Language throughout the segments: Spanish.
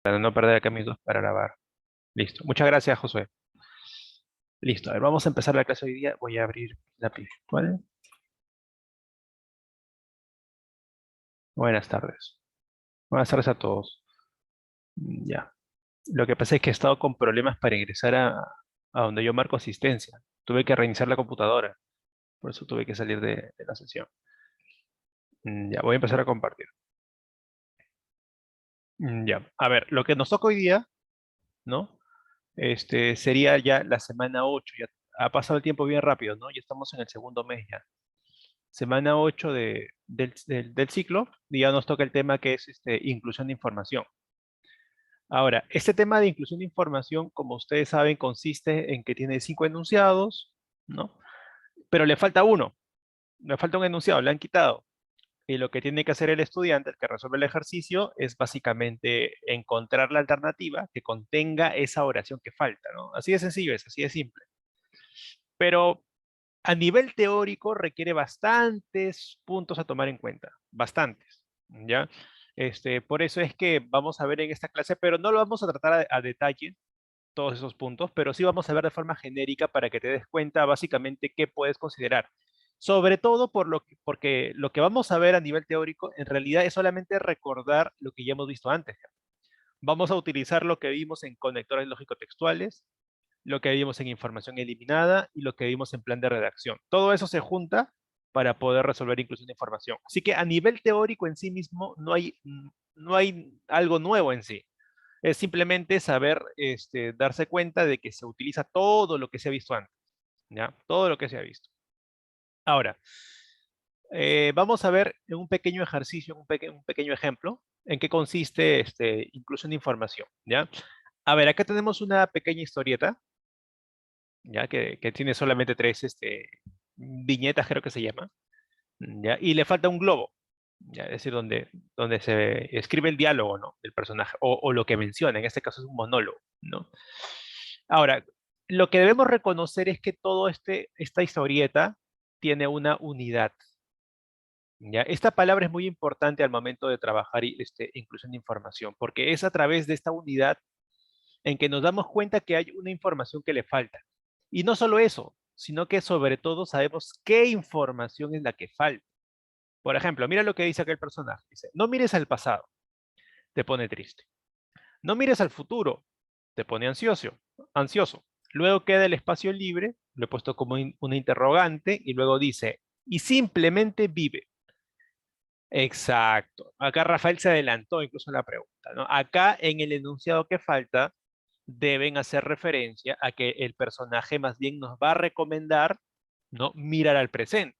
para no perder acá mis dos para grabar. Listo. Muchas gracias, Josué. Listo. A ver, vamos a empezar la clase hoy día. Voy a abrir la ¿vale? Buenas tardes. Buenas tardes a todos. Ya. Lo que pasa es que he estado con problemas para ingresar a donde yo marco asistencia. Tuve que reiniciar la computadora. Por eso tuve que salir de la sesión. Ya, voy a empezar a compartir. Ya. A ver, lo que nos toca hoy día, ¿no? Sería ya la semana 8. Ya ha pasado el tiempo bien rápido, ¿no? Ya estamos en el segundo mes ya. Semana 8 del ciclo, y ya nos toca el tema que es inclusión de información. Ahora, este tema de inclusión de información, como ustedes saben, consiste en que tiene 5 enunciados, ¿no? Pero le falta uno, le falta un enunciado, le han quitado. Y lo que tiene que hacer el estudiante, el que resuelve el ejercicio, es básicamente encontrar la alternativa que contenga esa oración que falta, ¿no? Así de sencillo es, así de simple. Pero a nivel teórico requiere bastantes puntos a tomar en cuenta, bastantes, ¿ya? Por eso es que vamos a ver en esta clase, pero no lo vamos a tratar a detalle todos esos puntos, pero sí vamos a ver de forma genérica para que te des cuenta básicamente qué puedes considerar. Sobre todo porque lo que vamos a ver a nivel teórico en realidad es solamente recordar lo que ya hemos visto antes. Vamos a utilizar lo que vimos en conectores lógico-textuales, lo que vimos en información eliminada y lo que vimos en plan de redacción. Todo eso se junta para poder resolver inclusión de información. Así que a nivel teórico en sí mismo no hay algo nuevo en sí. Es simplemente saber darse cuenta de que se utiliza todo lo que se ha visto antes. ¿Ya? Todo lo que se ha visto. Ahora, vamos a ver en un pequeño ejercicio, un pequeño ejemplo, en qué consiste inclusión de información. ¿Ya? A ver, acá tenemos una pequeña historieta, ya que tiene solamente tres viñetas, creo que se llama, ya, y le falta un globo, ya, es decir, donde se escribe el diálogo, ¿no? Del personaje, o lo que menciona, en este caso es un monólogo, ¿no? Ahora, lo que debemos reconocer es que todo esta historieta tiene una unidad, ¿ya? Esta palabra es muy importante al momento de trabajar inclusión de información, porque es a través de esta unidad en que nos damos cuenta que hay una información que le falta. Y no solo eso, sino que sobre todo sabemos qué información es la que falta. Por ejemplo, mira lo que dice aquel personaje. Dice, no mires al pasado, te pone triste. No mires al futuro, te pone ansioso. Luego queda el espacio libre, lo he puesto como una interrogante, y luego dice, y simplemente vive. Exacto. Acá Rafael se adelantó incluso en la pregunta, ¿no? Acá en el enunciado que falta, deben hacer referencia a que el personaje más bien nos va a recomendar, ¿no? Mirar al presente.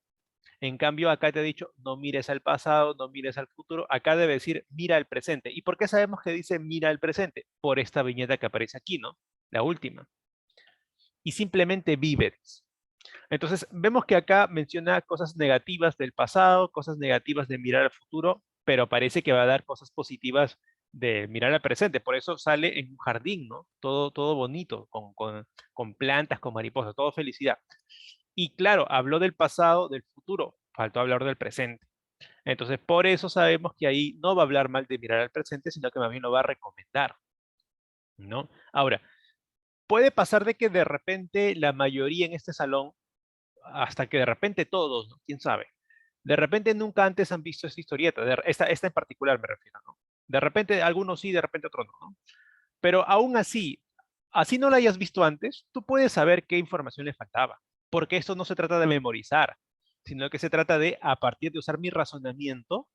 En cambio, acá te he dicho, no mires al pasado, no mires al futuro. Acá debe decir, mira al presente. ¿Y por qué sabemos que dice mira al presente? Por esta viñeta que aparece aquí, ¿no? La última. Y simplemente vives. Entonces, vemos que acá menciona cosas negativas del pasado, cosas negativas de mirar al futuro, pero parece que va a dar cosas positivas de mirar al presente. Por eso sale en un jardín, ¿no? Todo bonito, con plantas, con mariposas, todo felicidad. Y claro, habló del pasado, del futuro, faltó hablar del presente. Entonces, por eso sabemos que ahí no va a hablar mal de mirar al presente, sino que más bien lo va a recomendar, ¿no? Ahora, puede pasar de que de repente la mayoría en este salón hasta que de repente todos, ¿no? ¿Quién sabe? De repente nunca antes han visto esta historieta, esta en particular me refiero, ¿no? De repente algunos sí, de repente otros no, ¿no? Pero aún así no la hayas visto antes, tú puedes saber qué información le faltaba, porque esto no se trata de memorizar, sino que se trata de, a partir de usar mi razonamiento,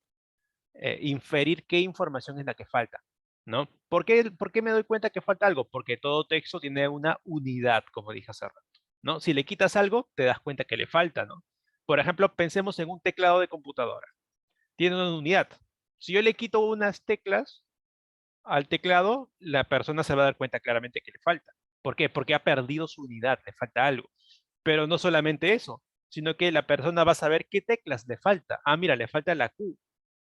inferir qué información es la que falta, ¿no? ¿Por qué me doy cuenta que falta algo? Porque todo texto tiene una unidad, como dije hace rato, ¿no? Si le quitas algo, te das cuenta que le falta, ¿no? Por ejemplo, pensemos en un teclado de computadora. Tiene una unidad. Si yo le quito unas teclas al teclado, la persona se va a dar cuenta claramente que le falta. ¿Por qué? Porque ha perdido su unidad, le falta algo. Pero no solamente eso, sino que la persona va a saber qué teclas le falta. Ah, mira, le falta la Q,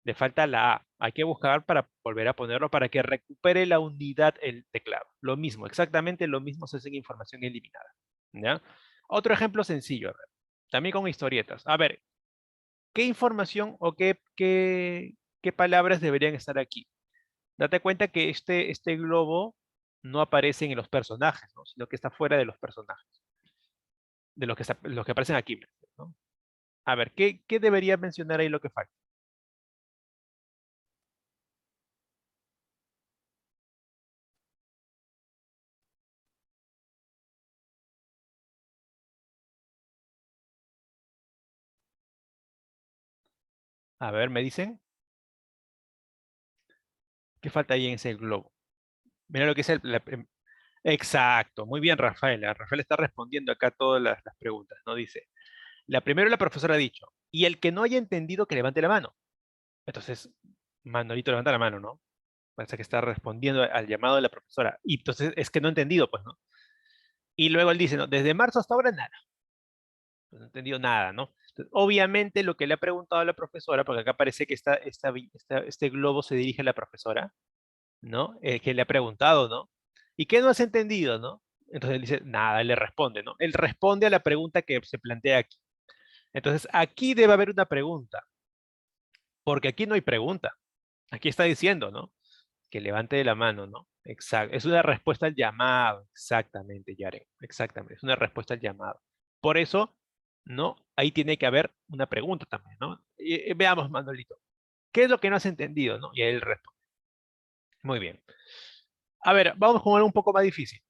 le falta la A. Hay que buscar para volver a ponerlo para que recupere la unidad el teclado. Lo mismo, exactamente lo mismo se hace en información eliminada. ¿Ya? Otro ejemplo sencillo, a ver, también con historietas. A ver, ¿qué información o qué palabras deberían estar aquí? Date cuenta que este globo no aparece en los personajes, ¿no? Sino que está fuera de los personajes, de los que aparecen aquí, ¿no? A ver, ¿qué debería mencionar ahí lo que falta? A ver, me dicen, ¿qué falta ahí en ese globo? Mira lo que es exacto, muy bien, Rafael. Rafael está respondiendo acá todas las preguntas, ¿no? Dice, la primera la profesora ha dicho, y el que no haya entendido que levante la mano. Entonces, Manolito levanta la mano, ¿no? Parece que está respondiendo al llamado de la profesora. Y entonces es que no ha entendido, pues, ¿no? Y luego él dice, no, desde marzo hasta ahora nada. Pues no ha entendido nada, ¿no? Entonces, obviamente lo que le ha preguntado a la profesora, porque acá parece que este globo se dirige a la profesora, ¿no? Que le ha preguntado, ¿no? ¿Y qué no has entendido, no? Entonces él dice, nada, él le responde, ¿no? Él responde a la pregunta que se plantea aquí. Entonces aquí debe haber una pregunta, porque aquí no hay pregunta. Aquí está diciendo, ¿no? Que levante la mano, ¿no? Exacto. Es una respuesta al llamado. Exactamente, Yaren. Exactamente. Es una respuesta al llamado. Por eso, ¿no? Ahí tiene que haber una pregunta también, ¿no? Veamos, Manolito. ¿Qué es lo que no has entendido, no? Y él responde. Muy bien. A ver, vamos con algo un poco más difícil.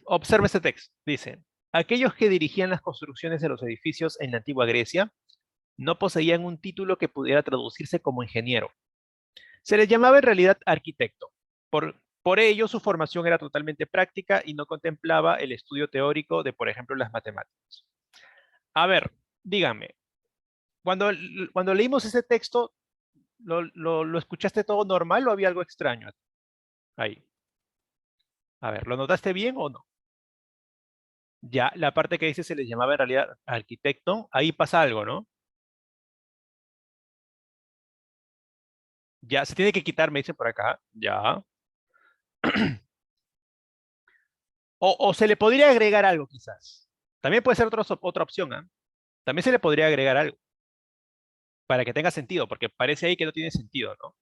Observa este texto. Dice, aquellos que dirigían las construcciones de los edificios en la antigua Grecia no poseían un título que pudiera traducirse como ingeniero. Se les llamaba en realidad arquitecto. Por ello, su formación era totalmente práctica y no contemplaba el estudio teórico de, por ejemplo, las matemáticas. A ver, dígame, cuando leímos ese texto, ¿lo escuchaste todo normal o había algo extraño ahí? A ver, ¿lo notaste bien o no? Ya, la parte que dice se les llamaba en realidad arquitecto, ahí pasa algo, ¿no? Ya, se tiene que quitar, me dicen por acá. Ya. O se le podría agregar algo, quizás. También puede ser otra opción, ¿ah? También se le podría agregar algo para que tenga sentido, porque parece ahí que no tiene sentido, ¿no?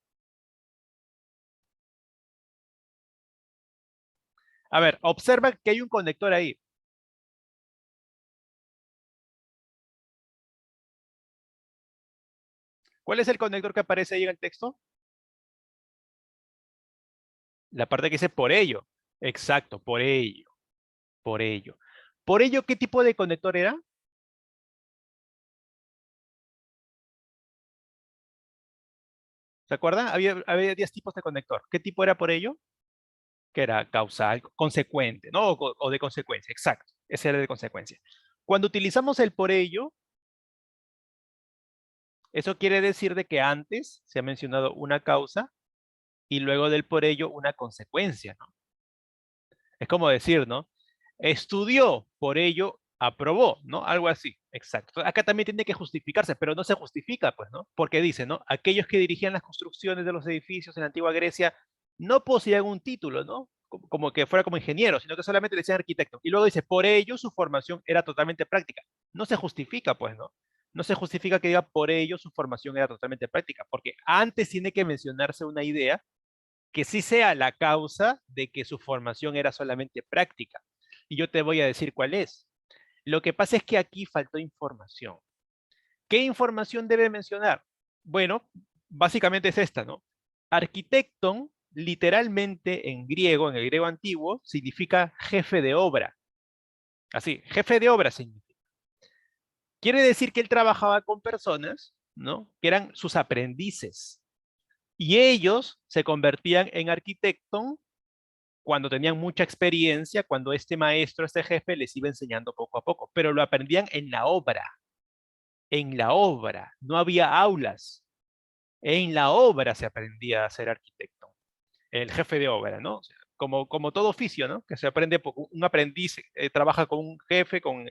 A ver, observa que hay un conector ahí. ¿Cuál es el conector que aparece ahí en el texto? La parte que dice por ello. Exacto, por ello, por ello. ¿Por ello qué tipo de conector era? ¿Se acuerdan? Había 10 tipos de conector. ¿Qué tipo era por ello? Que era causal, consecuente, ¿no? O de consecuencia, exacto. Ese era de consecuencia. Cuando utilizamos el por ello, eso quiere decir de que antes se ha mencionado una causa y luego del por ello una consecuencia, ¿no? Es como decir, ¿no? Estudió, por ello aprobó, ¿no? Algo así, exacto. Acá también tiene que justificarse, pero no se justifica, pues, ¿no? Porque dice, ¿no? Aquellos que dirigían las construcciones de los edificios en la antigua Grecia no poseían un título, ¿no? Como que fuera como ingeniero, sino que solamente le decían arquitecto. Y luego dice, por ello su formación era totalmente práctica. No se justifica, pues, ¿no? No se justifica que diga por ello su formación era totalmente práctica, porque antes tiene que mencionarse una idea que sí sea la causa de que su formación era solamente práctica. Y yo te voy a decir cuál es. Lo que pasa es que aquí faltó información. ¿Qué información debe mencionar? Bueno, básicamente es esta, ¿no? Arquitecton, literalmente en griego, en el griego antiguo, significa jefe de obra. Así, jefe de obra significa. Quiere decir que él trabajaba con personas, ¿no? Que eran sus aprendices. Y ellos se convertían en arquitecton cuando tenían mucha experiencia, cuando este maestro, este jefe les iba enseñando poco a poco, pero lo aprendían en la obra, no había aulas, en la obra se aprendía a ser arquitecto, el jefe de obra, ¿no? O sea, como todo oficio, ¿no? Que se aprende, un aprendiz trabaja con un jefe, con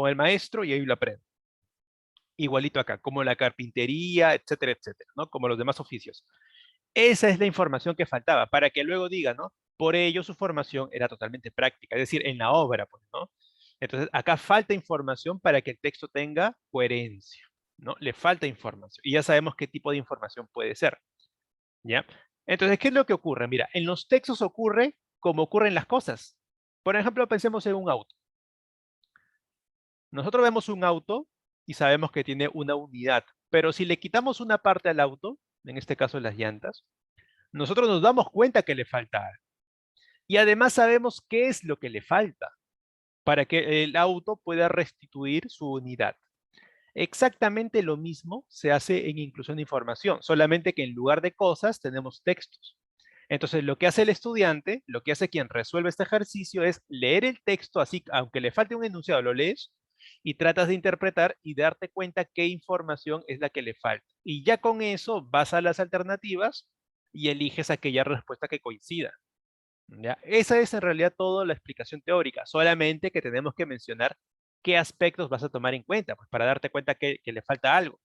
el maestro y ahí lo aprende. Igualito acá, como la carpintería, etcétera, etcétera, ¿no? Como los demás oficios. Esa es la información que faltaba para que luego diga, ¿no? Por ello su formación era totalmente práctica, es decir, en la obra, pues, ¿no? Entonces, acá falta información para que el texto tenga coherencia, ¿no? Le falta información y ya sabemos qué tipo de información puede ser, ¿ya? Entonces, ¿qué es lo que ocurre? Mira, en los textos ocurre como ocurren las cosas. Por ejemplo, pensemos en un auto. Nosotros vemos un auto y sabemos que tiene una unidad, pero si le quitamos una parte al auto, en este caso las llantas, nosotros nos damos cuenta que le falta algo. Y además sabemos qué es lo que le falta para que el auto pueda restituir su unidad. Exactamente lo mismo se hace en inclusión de información, solamente que en lugar de cosas tenemos textos. Entonces, lo que hace el estudiante, lo que hace quien resuelve este ejercicio es leer el texto, así, aunque le falte un enunciado, lo lees y tratas de interpretar y darte cuenta qué información es la que le falta. Y ya con eso vas a las alternativas y eliges aquella respuesta que coincida. ¿Ya? Esa es en realidad toda la explicación teórica, solamente que tenemos que mencionar qué aspectos vas a tomar en cuenta, pues para darte cuenta que le falta algo.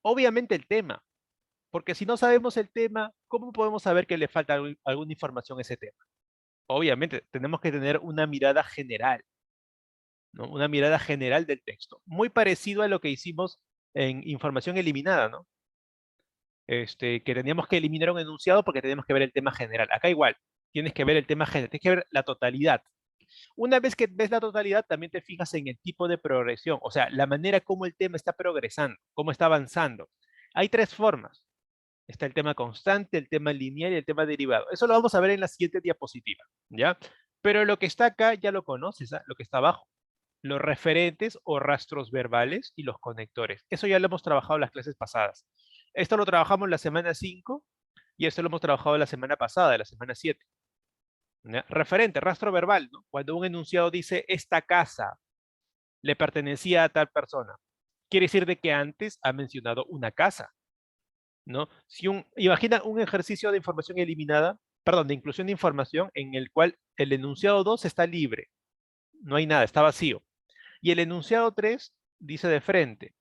Obviamente el tema, porque si no sabemos el tema, ¿cómo podemos saber que le falta alguna información a ese tema? Obviamente, tenemos que tener una mirada general, ¿no? Una mirada general del texto, muy parecido a lo que hicimos en información eliminada, ¿no? Que teníamos que eliminar un enunciado porque teníamos que ver el tema general. Acá igual, tienes que ver el tema general, tienes que ver la totalidad. Una vez que ves la totalidad, también te fijas en el tipo de progresión, o sea, la manera como el tema está progresando, cómo está avanzando. Hay tres formas. Está el tema constante, el tema lineal y el tema derivado. Eso lo vamos a ver en la siguiente diapositiva, ¿ya? Pero lo que está acá ya lo conoces, ¿ah? Lo que está abajo. Los referentes o rastros verbales y los conectores. Eso ya lo hemos trabajado en las clases pasadas. Esto lo trabajamos la semana 5 y esto lo hemos trabajado la semana pasada, la semana 7. ¿Ya? Referente, rastro verbal, ¿no? Cuando un enunciado dice, esta casa le pertenecía a tal persona, quiere decir de que antes ha mencionado una casa, ¿no? Imagina un ejercicio de información eliminada, perdón, de inclusión de información en el cual el enunciado 2 está libre, no hay nada, está vacío. Y el enunciado 3 dice de frente,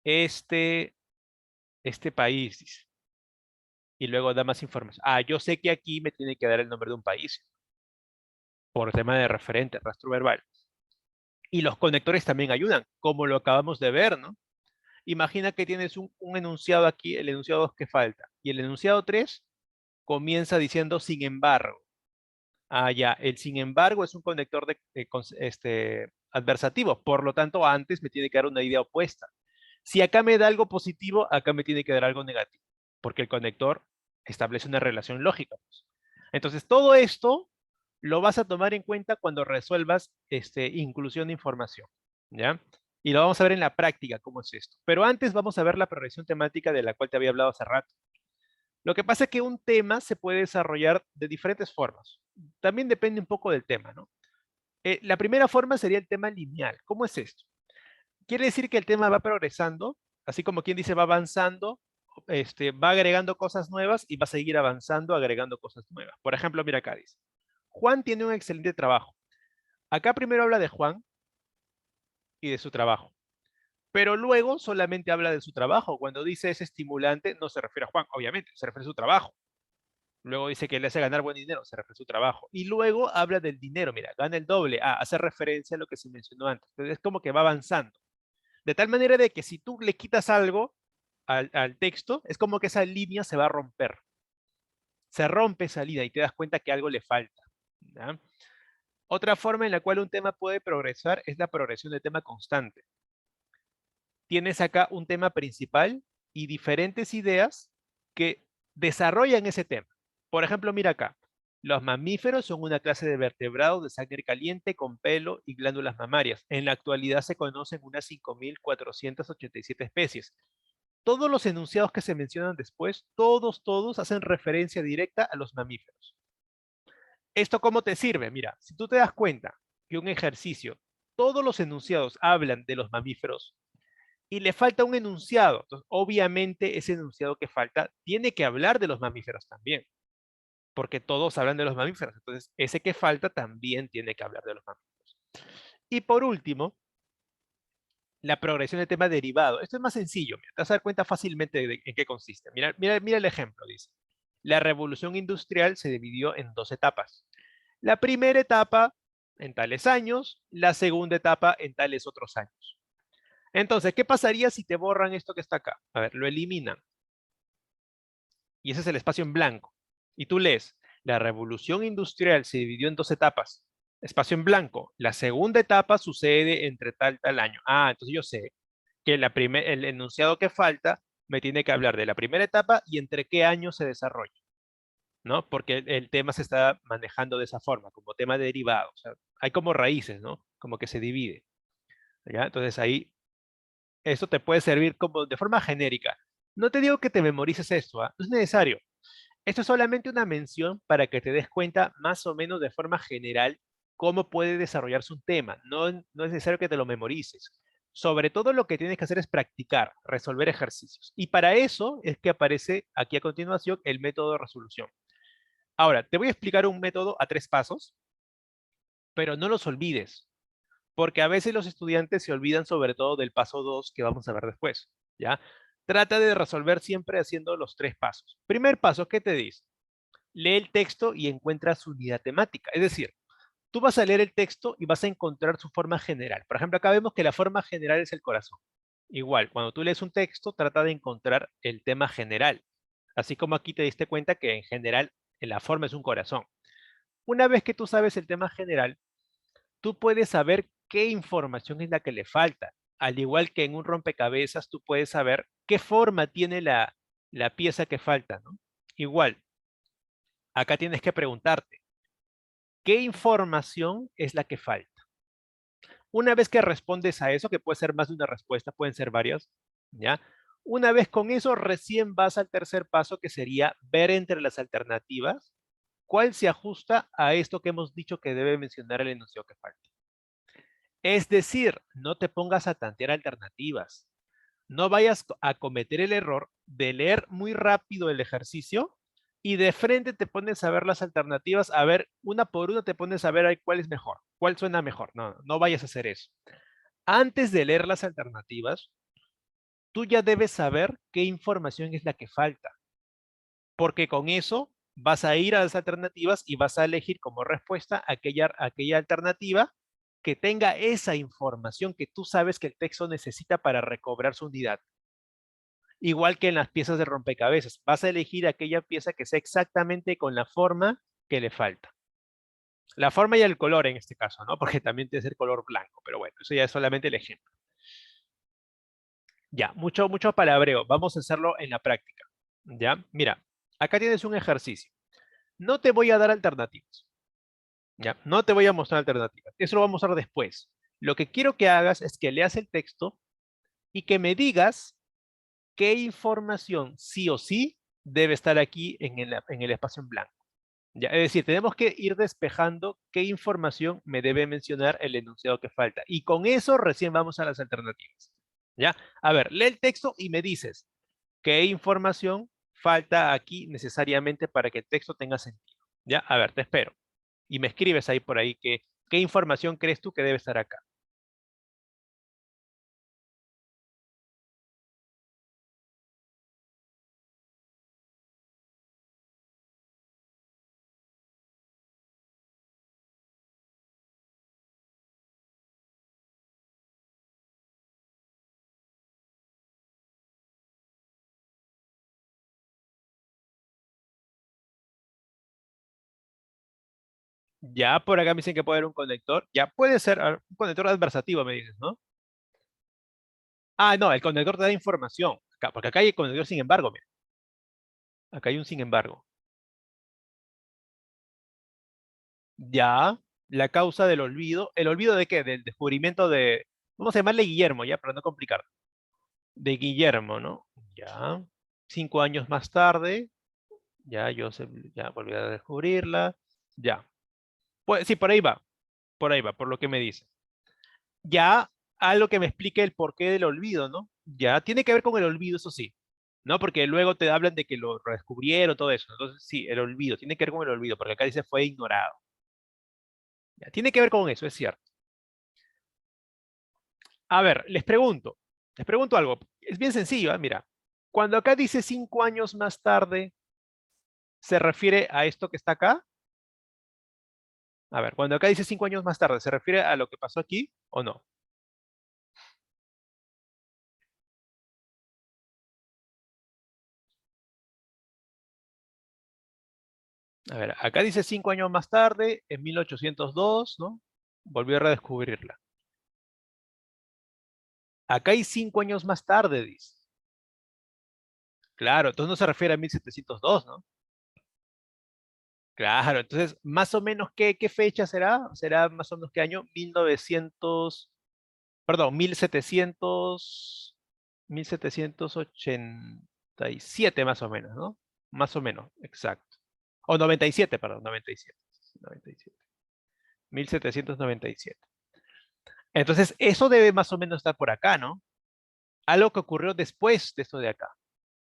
este, este país, dice, y luego da más información. Ah, yo sé que aquí me tiene que dar el nombre de un país, por tema de referente, rastro verbal. Y los conectores también ayudan, como lo acabamos de ver, ¿no? Imagina que tienes un enunciado aquí, el enunciado 2 que falta, y el enunciado 3 comienza diciendo sin embargo. Ah, ya, el sin embargo es un conector adversativo, por lo tanto antes me tiene que dar una idea opuesta. Si acá me da algo positivo, acá me tiene que dar algo negativo, porque el conector establece una relación lógica, pues. Entonces todo esto lo vas a tomar en cuenta cuando resuelvas inclusión de información, ¿ya? Y lo vamos a ver en la práctica cómo es esto. Pero antes vamos a ver la progresión temática de la cual te había hablado hace rato. Lo que pasa es que un tema se puede desarrollar de diferentes formas. También depende un poco del tema, ¿no? La primera forma sería el tema lineal. ¿Cómo es esto? Quiere decir que el tema va progresando, así como quien dice va avanzando, va agregando cosas nuevas y va a seguir avanzando, agregando cosas nuevas. Por ejemplo, mira acá dice, Juan tiene un excelente trabajo. Acá primero habla de Juan y de su trabajo, pero luego solamente habla de su trabajo. Cuando dice es estimulante, no se refiere a Juan, obviamente, se refiere a su trabajo. Luego dice que le hace ganar buen dinero, se refiere a su trabajo. Y luego habla del dinero, mira, gana el doble. Ah, hace referencia a lo que se mencionó antes. Entonces es como que va avanzando. De tal manera de que si tú le quitas algo al texto, es como que esa línea se va a romper. Se rompe esa línea y te das cuenta que algo le falta, ¿ya? Otra forma en la cual un tema puede progresar es la progresión de tema constante. Tienes acá un tema principal y diferentes ideas que desarrollan ese tema. Por ejemplo, mira acá. Los mamíferos son una clase de vertebrados de sangre caliente con pelo y glándulas mamarias. En la actualidad se conocen unas 5.487 especies. Todos los enunciados que se mencionan después, todos hacen referencia directa a los mamíferos. ¿Esto cómo te sirve? Mira, si tú te das cuenta que un ejercicio, todos los enunciados hablan de los mamíferos, y le falta un enunciado. Entonces, obviamente, ese enunciado que falta tiene que hablar de los mamíferos también, porque todos hablan de los mamíferos. Entonces, ese que falta también tiene que hablar de los mamíferos. Y por último, la progresión del tema derivado. Esto es más sencillo, mira, te vas a dar cuenta fácilmente de en qué consiste. Mira el ejemplo, dice. La revolución industrial se dividió en dos etapas. La primera etapa en tales años, la segunda etapa en tales otros años. Entonces, ¿qué pasaría si te borran esto que está acá? A ver, lo eliminan. y ese es el espacio en blanco. Y tú lees, la revolución industrial se dividió en dos etapas. Espacio en blanco. La segunda etapa sucede entre tal año. Ah, entonces yo sé que el enunciado que falta me tiene que hablar de la primera etapa y entre qué año se desarrolla, ¿no? Porque el tema se está manejando de esa forma, como tema derivado. O sea, hay como raíces, ¿no? Como que se divide, ¿ya? Entonces ahí, esto te puede servir como de forma genérica. No te digo que te memorices esto, ¿ah? No es necesario. Esto es solamente una mención para que te des cuenta más o menos de forma general cómo puede desarrollarse un tema. No es necesario que te lo memorices. Sobre todo lo que tienes que hacer es practicar, resolver ejercicios. Y para eso es que aparece aquí a continuación el método de resolución. Ahora, te voy a explicar un método a 3 pasos, pero no los olvides, porque a veces los estudiantes se olvidan sobre todo del paso 2 que vamos a ver después, ¿ya? Trata de resolver siempre haciendo los 3 pasos. Primer paso, ¿qué te dice? Lee el texto y encuentra su unidad temática. Es decir, tú vas a leer el texto y vas a encontrar su forma general. Por ejemplo, acá vemos que la forma general es el corazón. Igual, cuando tú lees un texto, trata de encontrar el tema general. Así como aquí te diste cuenta que en general la forma es un corazón. Una vez que tú sabes el tema general, tú puedes saber qué información es la que le falta. Al igual que en un rompecabezas, tú puedes saber qué forma tiene la pieza que falta, ¿no? Igual, acá tienes que preguntarte, ¿qué información es la que falta? Una vez que respondes a eso, que puede ser más de una respuesta, pueden ser varias, ¿ya? Una vez con eso, recién vas al tercer paso, que sería ver entre las alternativas cuál se ajusta a esto que hemos dicho que debe mencionar el enunciado que falta. Es decir, no te pongas a tantear alternativas. No vayas a cometer el error de leer muy rápido el ejercicio y de frente te pones a ver las alternativas, a ver, una por una te pones a ver ahí cuál es mejor, cuál suena mejor. No, no vayas a hacer eso. Antes de leer las alternativas, tú ya debes saber qué información es la que falta, porque con eso vas a ir a las alternativas y vas a elegir como respuesta aquella alternativa que tenga esa información que tú sabes que el texto necesita para recobrar su unidad. Igual que en las piezas de rompecabezas, vas a elegir aquella pieza que sea exactamente con la forma que le falta. La forma y el color en este caso, ¿no? Porque también tiene que ser color blanco, pero bueno, eso ya es solamente el ejemplo. Ya, mucho palabreo. Vamos a hacerlo en la práctica. Ya, mira, acá tienes un ejercicio. No te voy a dar alternativas. Ya, no te voy a mostrar alternativas. Eso lo vamos a mostrar después. Lo que quiero que hagas es que leas el texto y que me digas qué información sí o sí debe estar aquí en el espacio en blanco. Ya, es decir, tenemos que ir despejando qué información me debe mencionar el enunciado que falta. Y con eso recién vamos a las alternativas. ¿Ya? A ver, lee el texto y me dices qué información falta aquí necesariamente para que el texto tenga sentido. ¿Ya? A ver, te espero. Y me escribes ahí por ahí qué información crees tú que debe estar acá. Ya por acá me dicen que puede haber un conector. Ya puede ser un conector adversativo, me dices, ¿no? Ah, no, el conector te da información. Porque acá hay el conector sin embargo, mira. Acá hay un sin embargo. Ya, la causa del olvido. ¿El olvido de qué? Del descubrimiento de, vamos a llamarle Guillermo, ya, para no complicar. De Guillermo, ¿no? Ya. 5 años más tarde, ya ya volví a descubrirla. Ya. Pues sí, por ahí va, por lo que me dice. Ya algo que me explique el porqué del olvido, ¿no? Ya tiene que ver con el olvido, eso sí, ¿no? Porque luego te hablan de que lo redescubrieron, todo eso. Entonces, sí, el olvido, tiene que ver con el olvido, porque acá dice fue ignorado. Ya, tiene que ver con eso, es cierto. A ver, les pregunto algo. Es bien sencillo, ¿ah? Mira, cuando acá dice 5 años más tarde, ¿se refiere a esto que está acá? A ver, cuando acá dice 5 años más tarde, ¿se refiere a lo que pasó aquí o no? A ver, acá dice 5 años más tarde, en 1802, ¿no? Volvió a redescubrirla. Acá hay 5 años más tarde, dice. Claro, entonces no se refiere a 1702, ¿no? Claro, entonces, más o menos, ¿qué fecha será? ¿Será más o menos qué año? 1900, perdón, 1787 más o menos, ¿no? Más o menos, exacto. O 97, perdón, 97. 97. 1797. Entonces, eso debe más o menos estar por acá, ¿no? Algo que ocurrió después de esto de acá.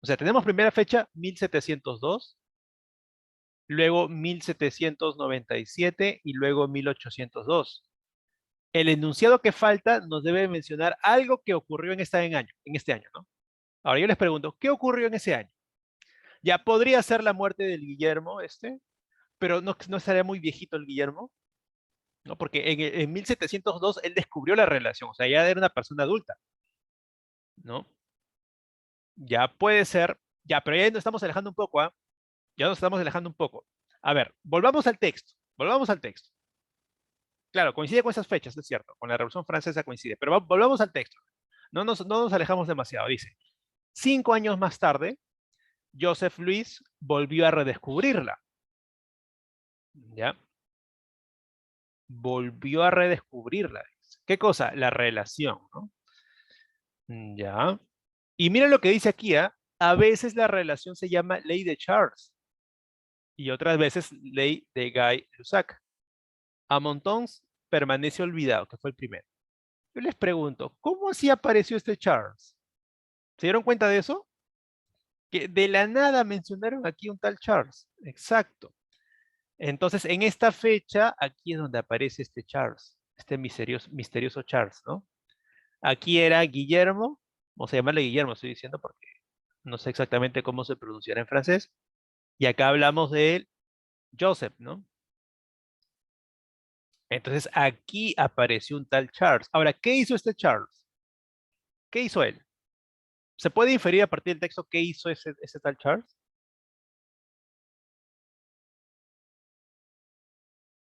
O sea, tenemos primera fecha 1702, luego 1797 y luego 1802. El enunciado que falta nos debe mencionar algo que ocurrió en este año, ¿no? Ahora yo les pregunto, ¿qué ocurrió en ese año? Ya podría ser la muerte del Guillermo, pero no estaría muy viejito el Guillermo, ¿no? Porque en 1702 él descubrió la relación, o sea, ya era una persona adulta, ¿no? Ya puede ser, ya, pero ya nos estamos alejando un poco, ¿ah? Ya nos estamos alejando un poco. A ver, volvamos al texto. Claro, coincide con esas fechas, es cierto, con la Revolución Francesa coincide, pero volvamos al texto. No nos alejamos demasiado, dice. 5 años más tarde, Joseph Louis volvió a redescubrirla, ¿ya? Volvió a redescubrirla. ¿Qué cosa? La relación, ¿no? Ya. Y mira lo que dice aquí, ¿ah? A veces la relación se llama ley de Charles y otras veces ley de Gay-Lussac. A Montons permanece olvidado, que fue el primero. Yo les pregunto, ¿cómo así apareció este Charles? ¿Se dieron cuenta de eso? Que de la nada mencionaron aquí un tal Charles. Exacto. Entonces, en esta fecha, aquí es donde aparece este Charles, este misterioso Charles, ¿no? Aquí era Guillermo, vamos a llamarle Guillermo, estoy diciendo porque no sé exactamente cómo se pronunciará en francés. Y acá hablamos de él, Joseph, ¿no? Entonces, aquí apareció un tal Charles. Ahora, ¿qué hizo este Charles? ¿Qué hizo él? ¿Se puede inferir a partir del texto qué hizo ese tal Charles?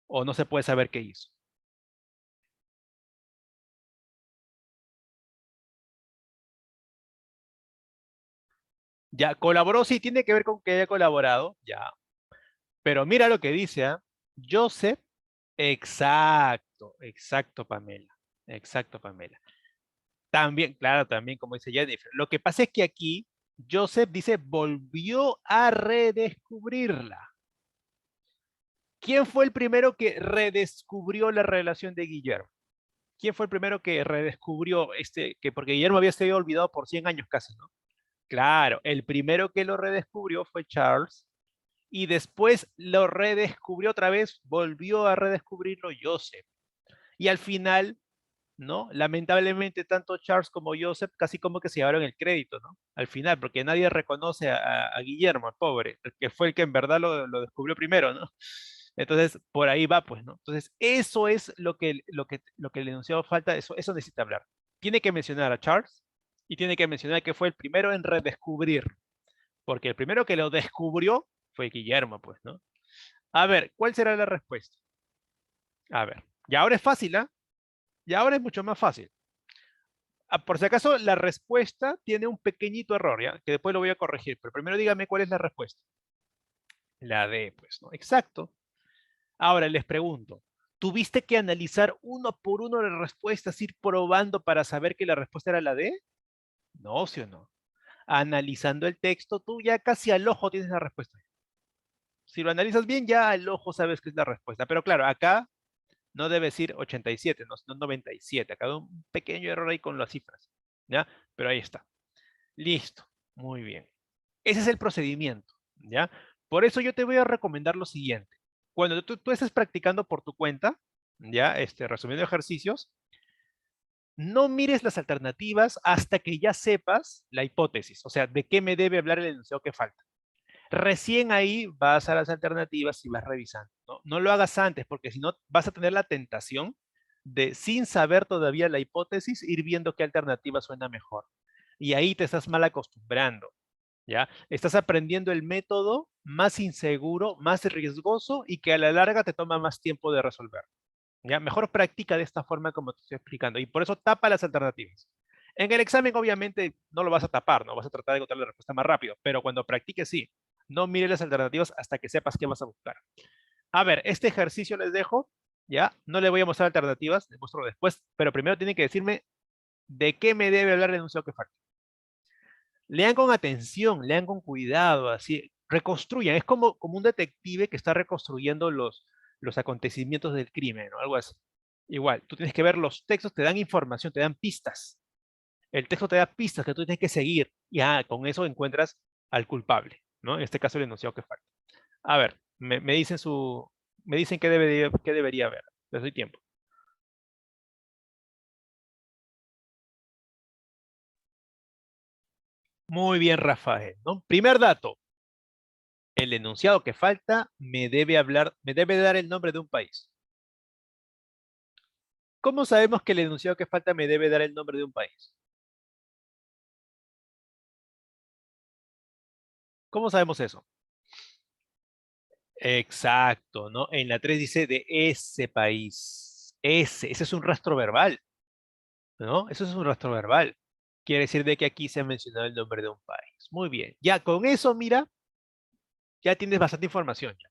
¿O no se puede saber qué hizo? Ya, colaboró, sí, tiene que ver con que haya colaborado, ya. Pero mira lo que dice, ¿ah? Joseph, exacto, exacto, Pamela. Exacto, Pamela. También, claro, también como dice Jennifer. Lo que pasa es que aquí Joseph dice volvió a redescubrirla. ¿Quién fue el primero que redescubrió la relación de Guillermo? ¿Quién fue el primero que redescubrió porque Guillermo había sido olvidado por 100 años casi, ¿no? Claro, el primero que lo redescubrió fue Charles y después lo redescubrió otra vez, volvió a redescubrirlo Joseph. Y al final, ¿no? Lamentablemente, tanto Charles como Joseph casi como que se llevaron el crédito, ¿no? Al final, porque nadie reconoce a Guillermo, el pobre, el que fue el que en verdad lo descubrió primero, ¿no? Entonces, por ahí va, pues, ¿no? Entonces, eso es lo que el enunciado falta, eso necesita hablar. Tiene que mencionar a Charles y tiene que mencionar que fue el primero en redescubrir, porque el primero que lo descubrió fue Guillermo, pues, ¿no? A ver, ¿cuál será la respuesta? A ver, y ahora es fácil, ¿ah? Y ahora es mucho más fácil. Por si acaso, la respuesta tiene un pequeñito error, ¿ya? Que después lo voy a corregir, pero primero dígame cuál es la respuesta. La D, pues, ¿no? Exacto. Ahora les pregunto, ¿tuviste que analizar uno por uno las respuestas, ir probando para saber que la respuesta era la D? No, sí o no. Analizando el texto, tú ya casi al ojo tienes la respuesta. Si lo analizas bien, ya al ojo sabes que es la respuesta. Pero claro, acá no debe decir 87, no, sino 97. Acá hay un pequeño error ahí con las cifras. ¿Ya? Pero ahí está. Listo. Muy bien. Ese es el procedimiento. ¿Ya? Por eso yo te voy a recomendar lo siguiente. Cuando tú estés practicando por tu cuenta, ya, resumiendo ejercicios, no mires las alternativas hasta que ya sepas la hipótesis, o sea, de qué me debe hablar el enunciado que falta. Recién ahí vas a las alternativas y vas revisando. No lo hagas antes, porque si no vas a tener la tentación de, sin saber todavía la hipótesis, ir viendo qué alternativa suena mejor. Y ahí te estás mal acostumbrando. ¿ya? Estás aprendiendo el método más inseguro, más riesgoso y que a la larga te toma más tiempo de resolver. ¿Ya? Mejor practica de esta forma como te estoy explicando y por eso tapa las alternativas. En el examen obviamente no lo vas a tapar, no vas a tratar de encontrar la respuesta más rápido, pero cuando practiques sí. No mires las alternativas hasta que sepas qué vas a buscar. A ver, este ejercicio les dejo, ¿ya? No le voy a mostrar alternativas, les muestro después, pero primero tienen que decirme de qué me debe hablar el enunciado que falta. Lean con atención, lean con cuidado, así, reconstruyan. Es como un detective que está reconstruyendo los acontecimientos del crimen, o algo así. Igual, tú tienes que ver los textos, te dan información, te dan pistas. El texto te da pistas que tú tienes que seguir y con eso encuentras al culpable, ¿no? En este caso el enunciado que falta. A ver, me dicen qué debería haber. Les doy tiempo. Muy bien, Rafael, ¿no? Primer dato, el enunciado que falta me debe dar el nombre de un país. ¿Cómo sabemos que el enunciado que falta me debe dar el nombre de un país? ¿Cómo sabemos eso? Exacto, ¿no? En la 3 dice de ese país. Ese es un rastro verbal, ¿no? Eso es un rastro verbal. Quiere decir de que aquí se ha mencionado el nombre de un país. Muy bien. Ya con eso, mira, ya tienes bastante información. Ya.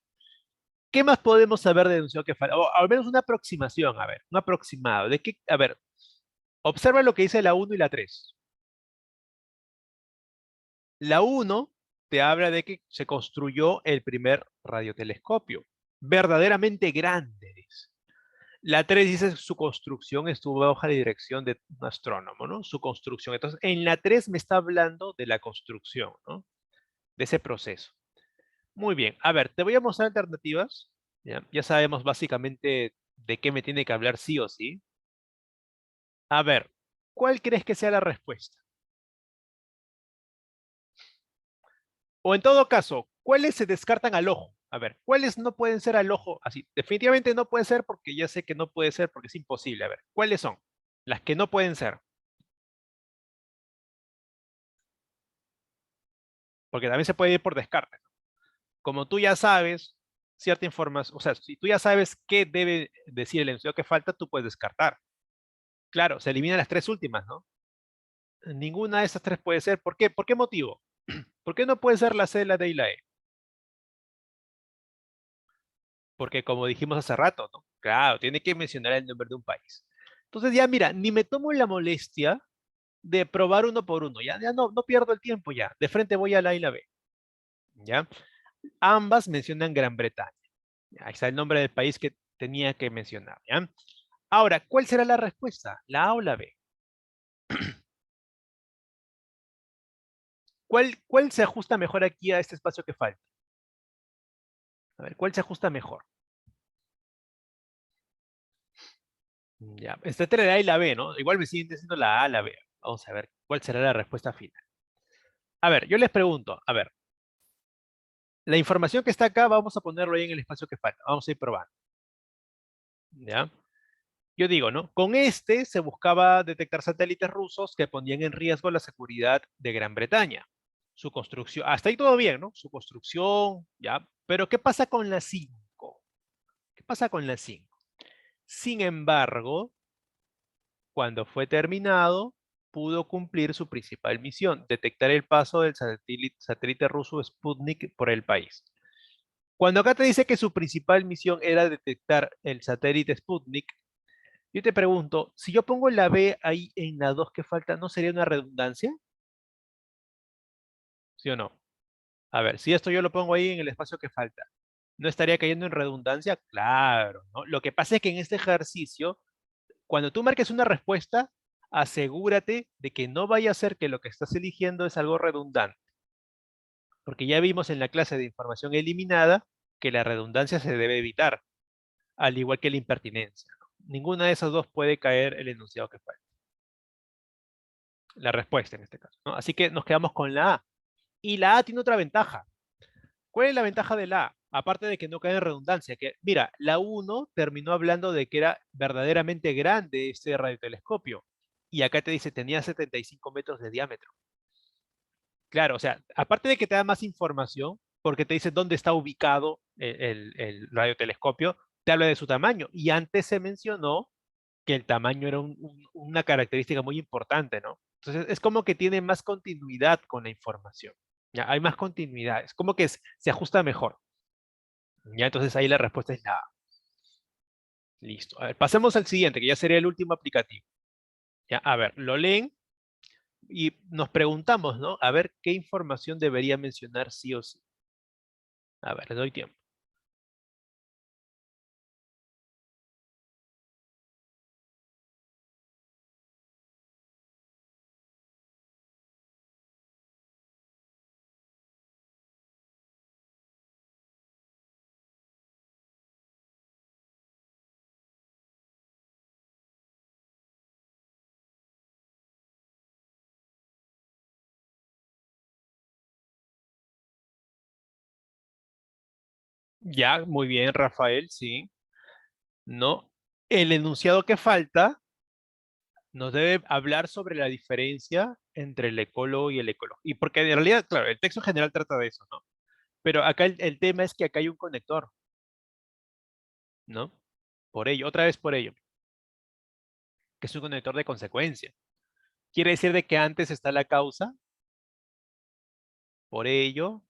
¿Qué más podemos saber del enunciado que falta? O al menos una aproximación, a ver, un aproximado. ¿De qué? A ver, observa lo que dice la uno y la 3. La uno te habla de que se construyó el primer radiotelescopio, verdaderamente grande, dice. La 3 dice su construcción estuvo bajo la dirección de un astrónomo, ¿no? Su construcción. Entonces, en la 3 me está hablando de la construcción, ¿no? De ese proceso. Muy bien. A ver, te voy a mostrar alternativas. Ya, ya sabemos básicamente de qué me tiene que hablar sí o sí. A ver, ¿cuál crees que sea la respuesta? O en todo caso, ¿cuáles se descartan al ojo? A ver, ¿cuáles no pueden ser al ojo? Así, definitivamente no puede ser porque ya sé que no puede ser porque es imposible. A ver, ¿cuáles son? Las que no pueden ser. Porque también se puede ir por descarte. Como tú ya sabes cierta información, o sea, si tú ya sabes qué debe decir el enunciado que falta, tú puedes descartar. Claro, se eliminan las tres últimas, ¿no? Ninguna de esas tres puede ser. ¿Por qué? ¿Por qué motivo? ¿Por qué no puede ser la C, la D y la E? Porque como dijimos hace rato, ¿no? Claro, tiene que mencionar el nombre de un país. Entonces ya mira, ni me tomo la molestia de probar uno por uno, ya no pierdo el tiempo ya. De frente voy a la A y la B, ¿ya? Ambas mencionan Gran Bretaña. Ahí está el nombre del país que tenía que mencionar, ¿ya? Ahora, ¿cuál será la respuesta? ¿La A o la B? ¿Cuál se ajusta mejor aquí a este espacio que falta? A ver, ¿cuál se ajusta mejor? Ya, está entre la A y la B, ¿no? Igual me siguen diciendo la A, la B. Vamos a ver, ¿cuál será la respuesta final? A ver, yo les pregunto, a ver, la información que está acá vamos a ponerlo ahí en el espacio que falta. Vamos a ir probando, ¿ya? Yo digo, ¿no? Con este se buscaba detectar satélites rusos que ponían en riesgo la seguridad de Gran Bretaña. Su construcción, hasta ahí todo bien, ¿no? Su construcción, ¿ya? Pero ¿qué pasa con la 5? ¿Qué pasa con la 5? Sin embargo, cuando fue terminado, pudo cumplir su principal misión, detectar el paso del satélite ruso Sputnik por el país. Cuando acá te dice que su principal misión era detectar el satélite Sputnik, yo te pregunto, si yo pongo la B ahí en la 2 que falta, ¿no sería una redundancia? ¿Sí o no? A ver, si esto yo lo pongo ahí en el espacio que falta, ¿no estaría cayendo en redundancia? Claro, ¿no? Lo que pasa es que en este ejercicio, cuando tú marques una respuesta, asegúrate de que no vaya a ser que lo que estás eligiendo es algo redundante, porque ya vimos en la clase de información eliminada que la redundancia se debe evitar, al igual que la impertinencia, ¿no? Ninguna de esas dos puede caer el enunciado que falta, la respuesta en este caso, ¿no? Así que nos quedamos con la A. Y la A tiene otra ventaja. ¿Cuál es la ventaja de la A? Aparte de que no cae en redundancia, que mira, la uno terminó hablando de que era verdaderamente grande este radiotelescopio. Y acá te dice tenía 75 metros de diámetro. Claro, o sea, aparte de que te da más información, porque te dice dónde está ubicado el radiotelescopio, te habla de su tamaño. Y antes se mencionó que el tamaño era una característica muy importante, ¿no? Entonces, es como que tiene más continuidad con la información. Ya, hay más continuidad, es como que se ajusta mejor. Ya, entonces ahí la respuesta es la A. Listo. A ver, pasemos al siguiente, que ya sería el último aplicativo. Ya, a ver, lo leen y nos preguntamos, ¿no? A ver qué información debería mencionar sí o sí. A ver, les doy tiempo. Ya, muy bien, Rafael, sí. No. El enunciado que falta nos debe hablar sobre la diferencia entre el ecólogo y el ecólogo. Y porque en realidad, claro, el texto en general trata de eso, ¿no? Pero acá el tema es que acá hay un conector, ¿no? Por ello, otra vez por ello, que es un conector de consecuencia. Quiere decir de que antes está la causa, por ello,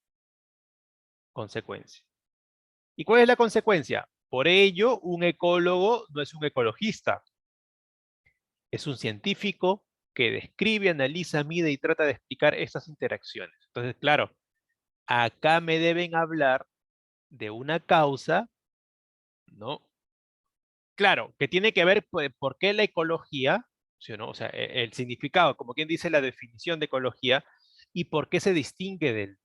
consecuencia. ¿Y cuál es la consecuencia? Por ello, un ecólogo no es un ecologista, es un científico que describe, analiza, mide y trata de explicar estas interacciones. Entonces, claro, acá me deben hablar de una causa, ¿no? Claro, que tiene que ver pues, por qué la ecología, ¿sí o no? O sea, el significado, como quien dice la definición de ecología, y por qué se distingue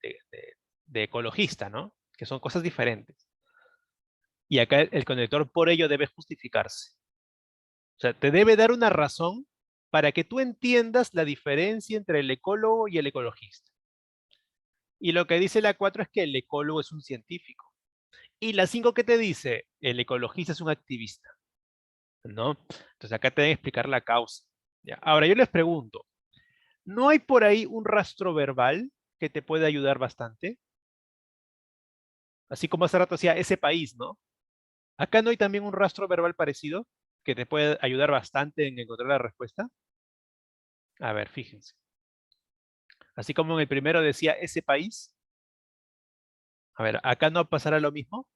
de ecologista, ¿no? Que son cosas diferentes. Y acá el conector por ello debe justificarse. O sea, te debe dar una razón para que tú entiendas la diferencia entre el ecólogo y el ecologista. Y lo que dice la 4 es que el ecólogo es un científico. Y la 5 que te dice, el ecologista es un activista, ¿no? Entonces acá te deben explicar la causa. ¿Ya? Ahora yo les pregunto, ¿no hay por ahí un rastro verbal que te puede ayudar bastante? Así como hace rato decía ese país, ¿no? Acá no hay también un rastro verbal parecido que te puede ayudar bastante en encontrar la respuesta. A ver, fíjense. Así como en el primero decía ese país. A ver, acá no pasará lo mismo.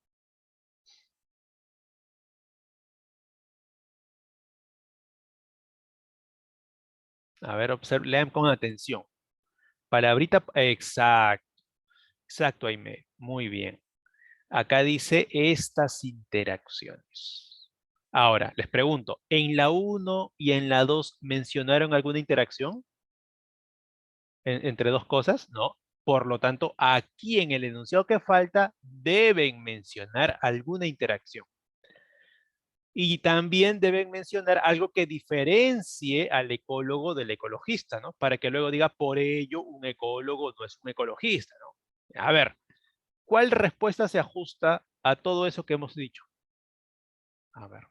A ver, lean con atención. Palabrita, exacto, exacto, Aime. Muy bien. Acá dice estas interacciones. Ahora, les pregunto, ¿en la uno y en la 2 mencionaron alguna interacción entre dos cosas? No. Por lo tanto, aquí en el enunciado que falta, deben mencionar alguna interacción. Y también deben mencionar algo que diferencie al ecólogo del ecologista, ¿no? Para que luego diga, por ello, un ecólogo no es un ecologista, ¿no? A ver, ¿cuál respuesta se ajusta a todo eso que hemos dicho? A ver.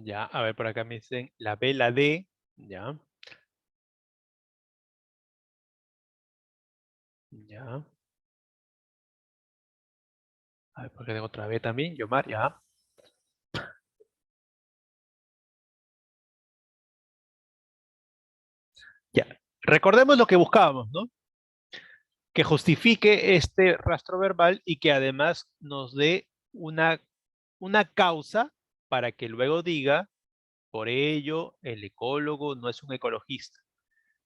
Ya, a ver, por acá me dicen la B, la D, ya, ya. A ver, porque tengo otra B también, Yomar, ya. Ya. Recordemos lo que buscábamos, ¿no? Que justifique este rastro verbal y que además nos dé una causa para que luego diga, por ello, el ecólogo no es un ecologista,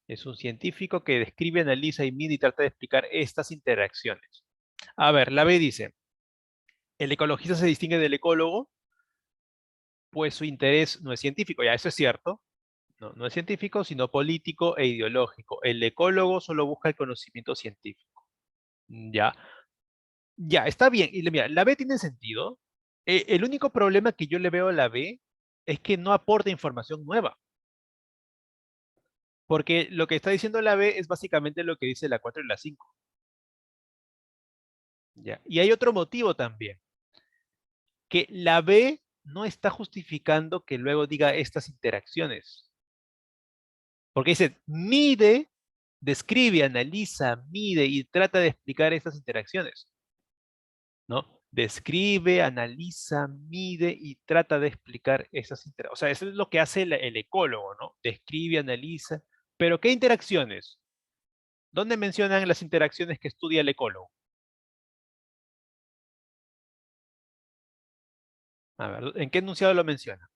es un científico que describe, analiza y mide y trata de explicar estas interacciones. A ver, la B dice, el ecologista se distingue del ecólogo Pues su interés no es científico, ya eso es cierto. No, no es científico, sino político e ideológico. El ecólogo solo busca el conocimiento científico. Ya, ya, está bien. Y mira, la B tiene sentido. El único problema que yo le veo a la B es que no aporta información nueva. Porque lo que está diciendo la B es básicamente lo que dice la 4 y la 5. ¿Ya? Y hay otro motivo también, que la B no está justificando que luego diga estas interacciones. Porque dice, mide, describe, analiza, mide y trata de explicar estas interacciones, ¿no? Describe, analiza, mide y trata de explicar esas interacciones. O sea, eso es lo que hace el ecólogo, ¿no? Describe, analiza. Pero ¿qué interacciones? ¿Dónde mencionan las interacciones que estudia el ecólogo? A ver, ¿en qué enunciado lo menciona?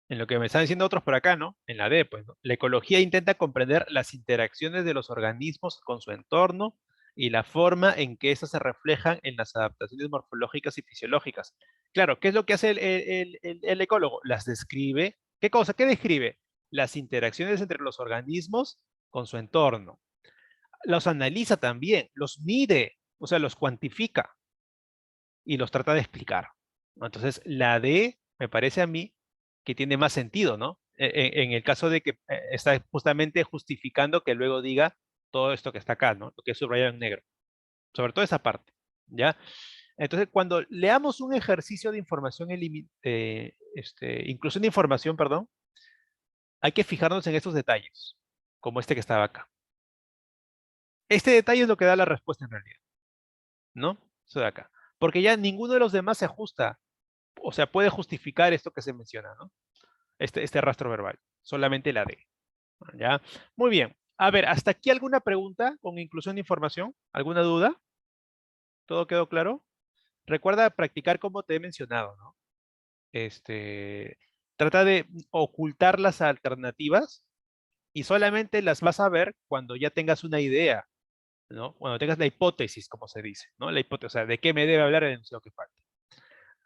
En lo que me están diciendo otros por acá, ¿no? En la D, pues, ¿no? La ecología intenta comprender las interacciones de los organismos con su entorno y la forma en que éstas se reflejan en las adaptaciones morfológicas y fisiológicas. Claro, ¿qué es lo que hace el ecólogo? Las describe. ¿Qué cosa? ¿Qué describe? Las interacciones entre los organismos con su entorno. Los analiza también, los mide, o sea, los cuantifica y los trata de explicar, ¿no? Entonces, la D me parece a mí que tiene más sentido, ¿no? En el caso de que está justamente justificando que luego diga todo esto que está acá, ¿no? Lo que es subrayado en negro. Sobre todo esa parte, ¿ya? Entonces, cuando leamos un ejercicio de información, inclusión de información, perdón, hay que fijarnos en estos detalles, como este que estaba acá. Este detalle es lo que da la respuesta en realidad, ¿no? Eso de acá. Porque ya ninguno de los demás se ajusta, o sea, puede justificar esto que se menciona, ¿no? Este rastro verbal, solamente la D. ¿Ya? Muy bien. A ver, ¿hasta aquí alguna pregunta con inclusión de información? ¿Alguna duda? ¿Todo quedó claro? Recuerda practicar como te he mencionado, ¿no? Trata de ocultar las alternativas y solamente las vas a ver cuando ya tengas una idea, ¿no? Cuando tengas la hipótesis, como se dice, ¿no? La hipótesis, o sea, de qué me debe hablar en lo que falta.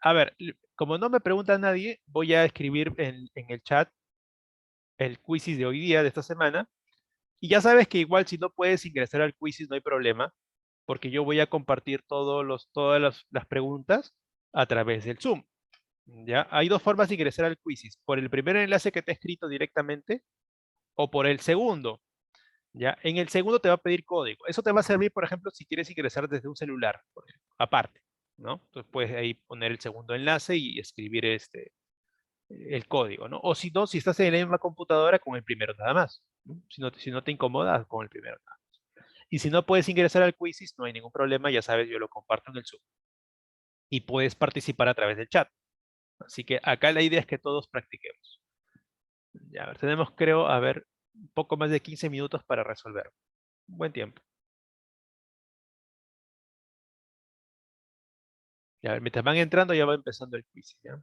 A ver, como no me pregunta nadie, voy a escribir en el chat el quizzes de hoy día, de esta semana. Y ya sabes que igual si no puedes ingresar al quizzes no hay problema, porque yo voy a compartir todas las preguntas a través del Zoom. ¿Ya? Hay dos formas de ingresar al quizzes, por el primer enlace que te he escrito directamente o por el segundo. ¿Ya? En el segundo te va a pedir código. Eso te va a servir, por ejemplo, si quieres ingresar desde un celular, por ejemplo, aparte, ¿no? Entonces puedes ahí poner el segundo enlace y escribir el código, ¿no? O si no, si estás en la misma computadora, con el primero nada más, ¿no? Si no te incomodas, con el primero nada más. Y si no puedes ingresar al Quizzes, no hay ningún problema, ya sabes, yo lo comparto en el Zoom. Y puedes participar a través del chat. Así que acá la idea es que todos practiquemos. Ya, a ver, tenemos, creo, a ver, un poco más de 15 minutos para resolver. Un buen tiempo. Ya, a ver, mientras van entrando, ya va empezando el quiz, ¿ya?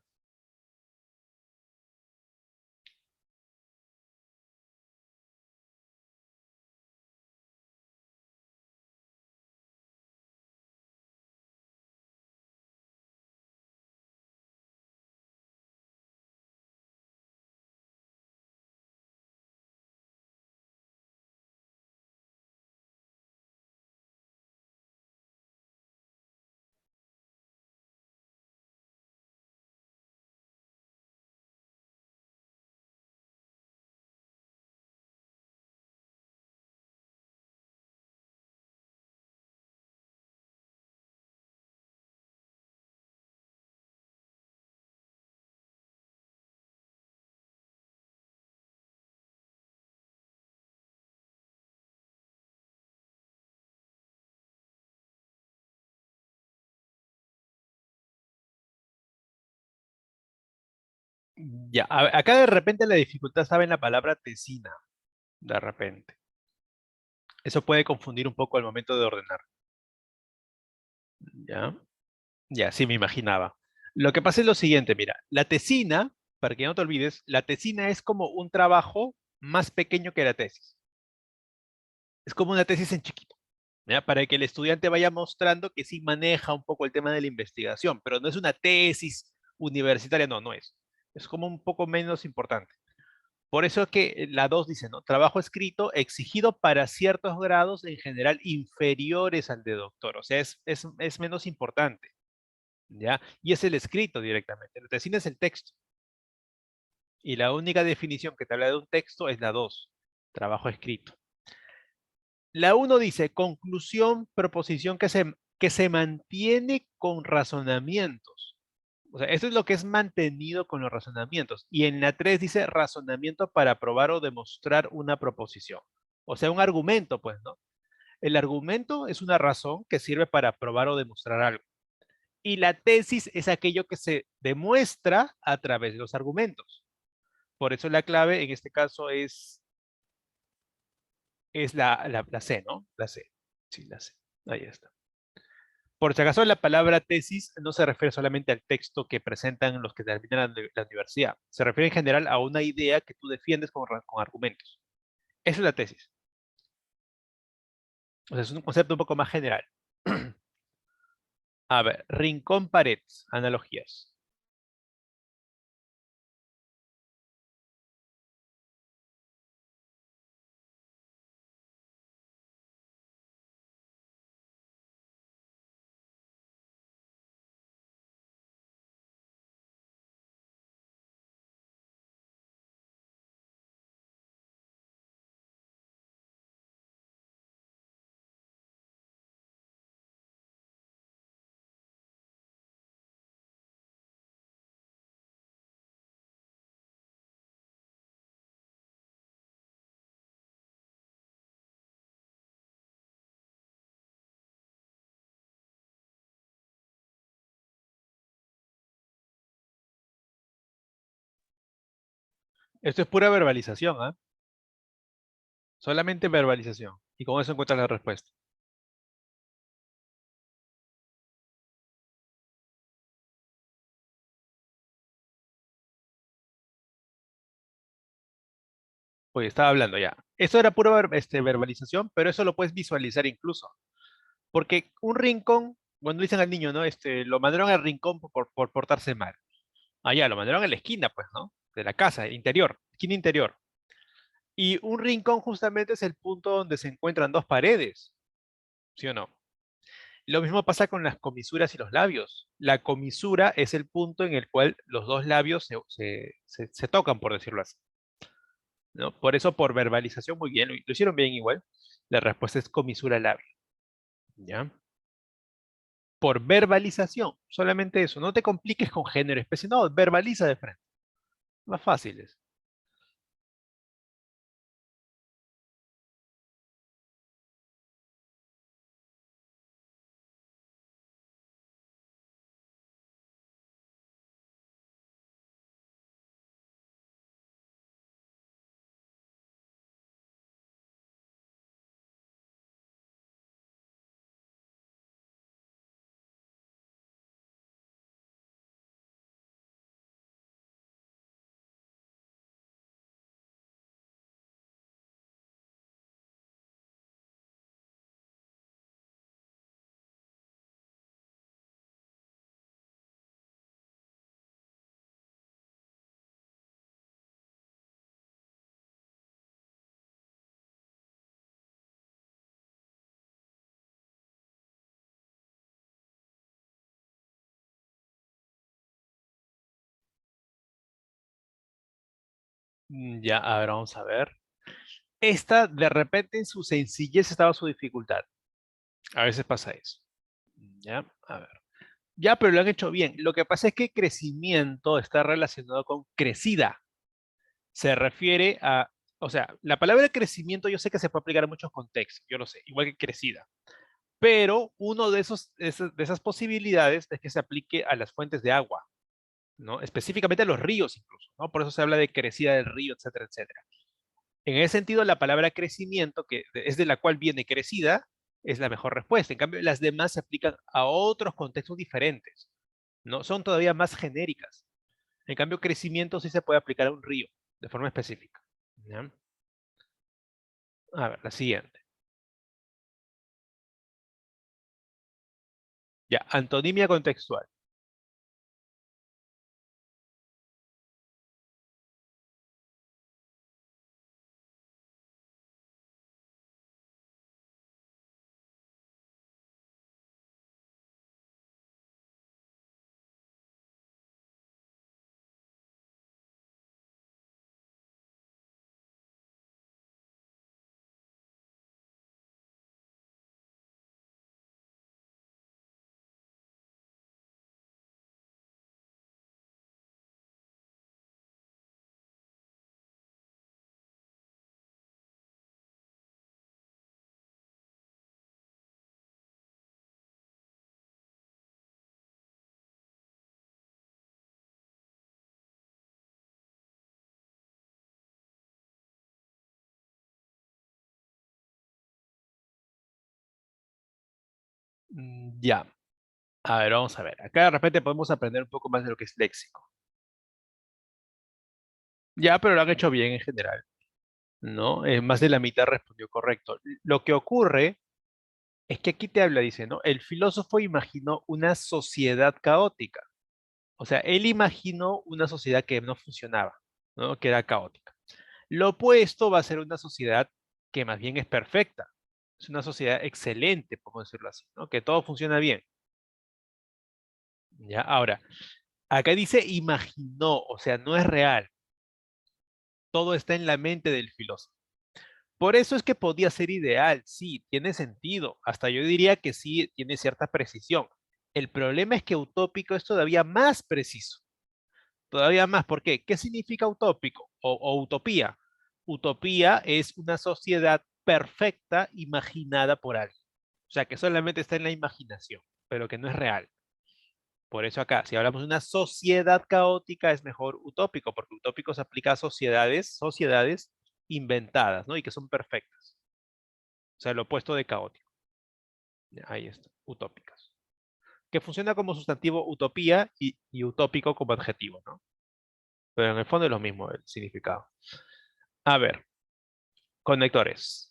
Ya, acá de repente la dificultad estaba en la palabra tesina, de repente. Eso puede confundir un poco al momento de ordenar. ¿Ya? Ya, sí, me imaginaba. Lo que pasa es lo siguiente, mira, la tesina, para que no te olvides, la tesina es como un trabajo más pequeño que la tesis. Es como una tesis en chiquito. ¿ya? Para que el estudiante vaya mostrando que sí maneja un poco el tema de la investigación, pero no es una tesis universitaria, no, no es. Es como un poco menos importante. Por eso es que la 2 dice, ¿no? Trabajo escrito exigido para ciertos grados en general inferiores al de doctor. O sea, es menos importante, ¿ya? Y es el escrito directamente. La tesina es el texto. Y la única definición que te habla de un texto es la 2, trabajo escrito. La uno dice, conclusión, proposición que se mantiene con razonamientos. O sea, eso es lo que es mantenido con los razonamientos. Y en la 3 dice razonamiento para probar o demostrar una proposición. O sea, un argumento, pues, ¿no? El argumento es una razón que sirve para probar o demostrar algo. Y la tesis es aquello que se demuestra a través de los argumentos. Por eso la clave en este caso es la C, ¿no? La C. Sí, la C. Ahí está. Por si acaso, la palabra tesis no se refiere solamente al texto que presentan los que terminan la universidad. Se refiere en general a una idea que tú defiendes con argumentos. Esa es la tesis. O sea, es un concepto un poco más general. A ver, rincón, pared, analogías. Esto es pura verbalización, ¿ah? Solamente verbalización. Y con eso encuentras la respuesta. Oye, estaba hablando ya. Esto era pura verbalización, pero eso lo puedes visualizar incluso. Porque un rincón, cuando dicen al niño, ¿no? Lo mandaron al rincón por portarse mal. Allá, lo mandaron a la esquina, pues, ¿no? De la casa, interior, esquina interior. Y un rincón justamente es el punto donde se encuentran dos paredes, ¿sí o no? Lo mismo pasa con las comisuras y los labios. La comisura es el punto en el cual los dos labios se tocan, por decirlo así, ¿no? Por eso, por verbalización, muy bien, lo hicieron bien igual. La respuesta es comisura labio, ¿ya? Por verbalización, solamente eso. No te compliques con género, especie, no, verbaliza de frente. Más fáciles. Ya, a ver, vamos a ver. Esta, de repente, en su sencillez estaba su dificultad. A veces pasa eso. Ya, a ver. Ya, pero lo han hecho bien. Lo que pasa es que crecimiento está relacionado con crecida. Se refiere a, o sea, la palabra crecimiento yo sé que se puede aplicar a muchos contextos, yo lo sé, igual que crecida. Pero uno de esas posibilidades es que se aplique a las fuentes de agua, ¿no? Específicamente a los ríos incluso, ¿no? Por eso se habla de crecida del río, etcétera, etcétera. En ese sentido, la palabra crecimiento, que es de la cual viene crecida, es la mejor respuesta. En cambio, las demás se aplican a otros contextos diferentes, ¿no? Son todavía más genéricas. En cambio, crecimiento sí se puede aplicar a un río, de forma específica. ¿Ya? A ver, la siguiente. Ya, antonimia contextual. Ya, a ver, vamos a ver. Acá de repente podemos aprender un poco más de lo que es léxico. Ya, pero lo han hecho bien en general, ¿no? Más de la mitad respondió correcto. Lo que ocurre es que aquí te habla, dice, ¿no? El filósofo imaginó una sociedad caótica. O sea, él imaginó una sociedad que no funcionaba, ¿no? Que era caótica. Lo opuesto va a ser una sociedad que más bien es perfecta. Es una sociedad excelente, podemos decirlo así, ¿no? Que todo funciona bien. ¿Ya? Ahora, acá dice imaginó, o sea, no es real. Todo está en la mente del filósofo. Por eso es que podía ser ideal, sí, tiene sentido. Hasta yo diría que sí, tiene cierta precisión. El problema es que utópico es todavía más preciso. Todavía más, ¿por qué? ¿Qué significa utópico o utopía? Utopía es una sociedad perfecta imaginada por alguien. O sea, que solamente está en la imaginación, pero que no es real. Por eso acá, si hablamos de una sociedad caótica, es mejor utópico, porque utópico se aplica a sociedades inventadas, ¿no? Y que son perfectas. O sea, el opuesto de caótico. Ahí está, utópicas. Que funciona como sustantivo utopía y utópico como adjetivo, ¿no? Pero en el fondo es lo mismo el significado. A ver, conectores.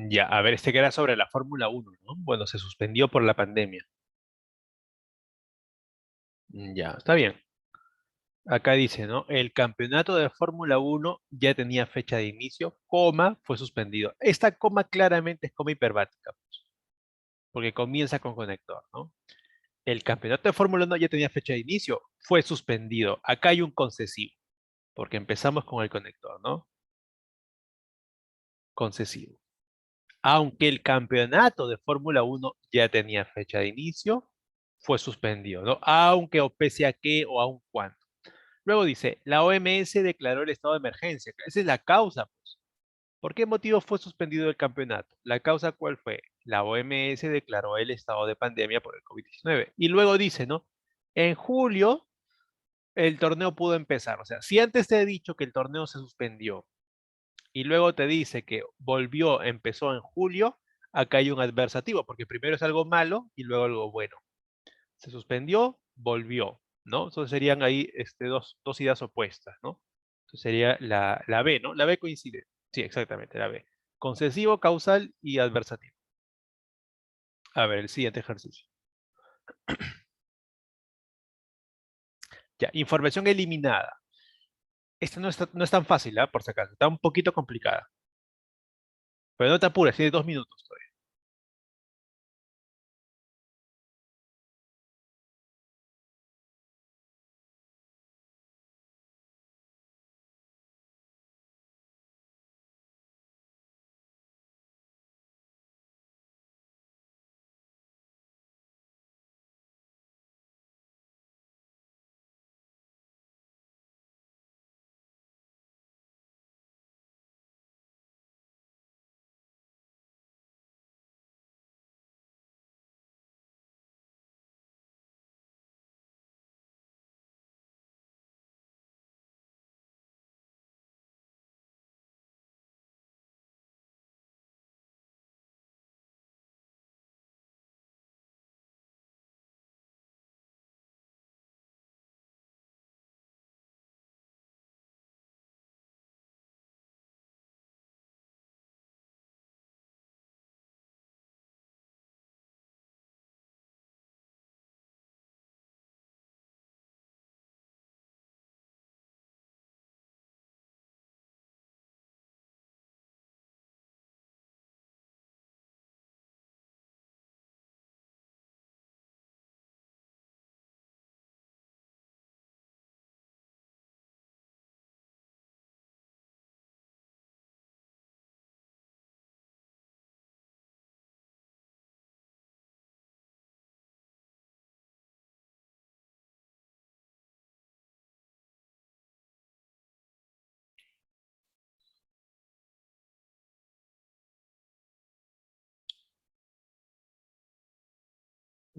Ya, a ver, este que era sobre la Fórmula 1, ¿no? Bueno, se suspendió por la pandemia. Ya, está bien. Acá dice, ¿no? El campeonato de Fórmula 1 ya tenía fecha de inicio, coma, fue suspendido. Esta coma claramente es coma hiperbática, pues, porque comienza con conector, ¿no? El campeonato de Fórmula 1 ya tenía fecha de inicio, fue suspendido. Acá hay un concesivo, porque empezamos con el conector, ¿no? Concesivo. Aunque el campeonato de Fórmula 1 ya tenía fecha de inicio, fue suspendido, ¿no? Aunque o pese a qué o aun cuando. Luego dice, la OMS declaró el estado de emergencia. Esa es la causa, pues. ¿Por qué motivo fue suspendido el campeonato? ¿La causa cuál fue? La OMS declaró el estado de pandemia por el COVID-19. Y luego dice, ¿no? En julio el torneo pudo empezar. O sea, si antes te he dicho que el torneo se suspendió y luego te dice que volvió, empezó en julio, acá hay un adversativo, porque primero es algo malo y luego algo bueno. Se suspendió, volvió, ¿no? Entonces serían ahí dos ideas opuestas, ¿no? Entonces sería la B, ¿no? La B coincide. Sí, exactamente, la B. Concesivo, causal y adversativo. A ver, el siguiente ejercicio. Ya, información eliminada. Esta no es tan fácil, ¿ah? Por si acaso. Está un poquito complicada. Pero no te apures, tiene 2 minutos todavía.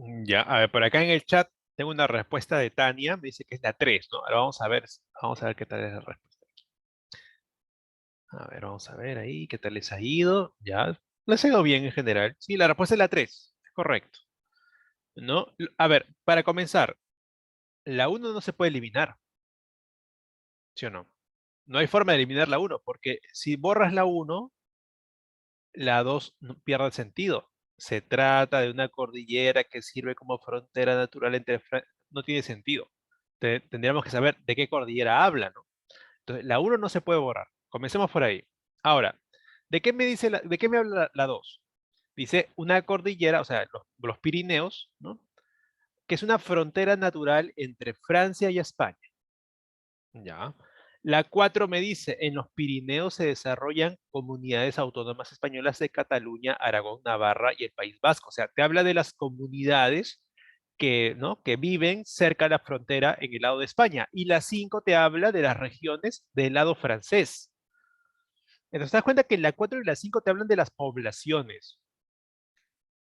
Ya, a ver, por acá en el chat tengo una respuesta de Tania, me dice que es la 3, ¿no? Ahora vamos a ver qué tal es la respuesta. A ver, vamos a ver ahí qué tal les ha ido. Ya, les ha ido bien en general. Sí, la respuesta es la 3, es correcto. ¿No? A ver, para comenzar, la uno no se puede eliminar, ¿sí o no? No hay forma de eliminar la uno, porque si borras la uno, la 2 pierde el sentido. Se trata de una cordillera que sirve como frontera natural entre... No tiene sentido. Tendríamos que saber de qué cordillera habla, ¿no? Entonces, la uno no se puede borrar. Comencemos por ahí. Ahora, ¿de qué me habla la 2? Dice una cordillera, o sea, los Pirineos, ¿no? Que es una frontera natural entre Francia y España. Ya. La 4 me dice, en los Pirineos se desarrollan comunidades autónomas españolas de Cataluña, Aragón, Navarra y el País Vasco. O sea, te habla de las comunidades que, ¿no? que viven cerca de la frontera en el lado de España. Y la 5 te habla de las regiones del lado francés. Entonces te das cuenta que la 4 y la 5 te hablan de las poblaciones.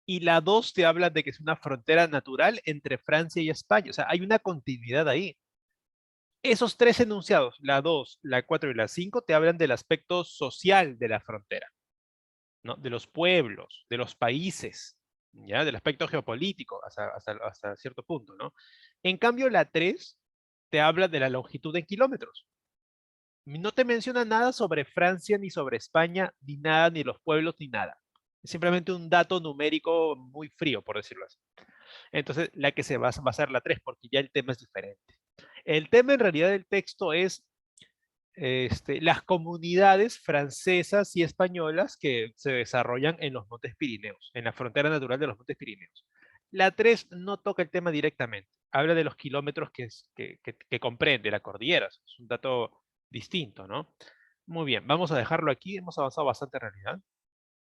Y la 2 te habla de que es una frontera natural entre Francia y España. O sea, hay una continuidad ahí. Esos tres enunciados, la 2, la 4 y la 5, te hablan del aspecto social de la frontera, ¿no? De los pueblos, de los países, ¿ya? Del aspecto geopolítico hasta cierto punto, ¿no? En cambio, la 3 te habla de la longitud en kilómetros. No te menciona nada sobre Francia, ni sobre España, ni nada, ni los pueblos, ni nada. Es simplemente un dato numérico muy frío, por decirlo así. Entonces, la que se va a ser la 3, porque ya el tema es diferente. El tema en realidad del texto es las comunidades francesas y españolas que se desarrollan en los Montes Pirineos, en la frontera natural de los Montes Pirineos. La 3 no toca el tema directamente, habla de los kilómetros que comprende la cordillera, es un dato distinto, ¿no? Muy bien, vamos a dejarlo aquí, hemos avanzado bastante en realidad.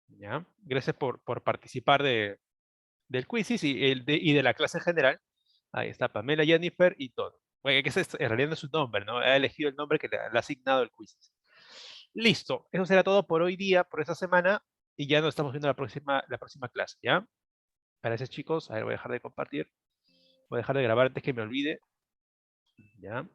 ¿Ya? Gracias por participar del quiz y de la clase en general. Ahí está Pamela, Jennifer y todo. Bueno, que ese en realidad no es su nombre, ¿no? Ha elegido el nombre que le ha asignado el quiz. Listo, eso será todo por hoy día, por esta semana, y ya nos estamos viendo la próxima clase, ¿ya? Gracias, chicos. A ver, voy a dejar de compartir. Voy a dejar de grabar antes que me olvide. ¿Ya?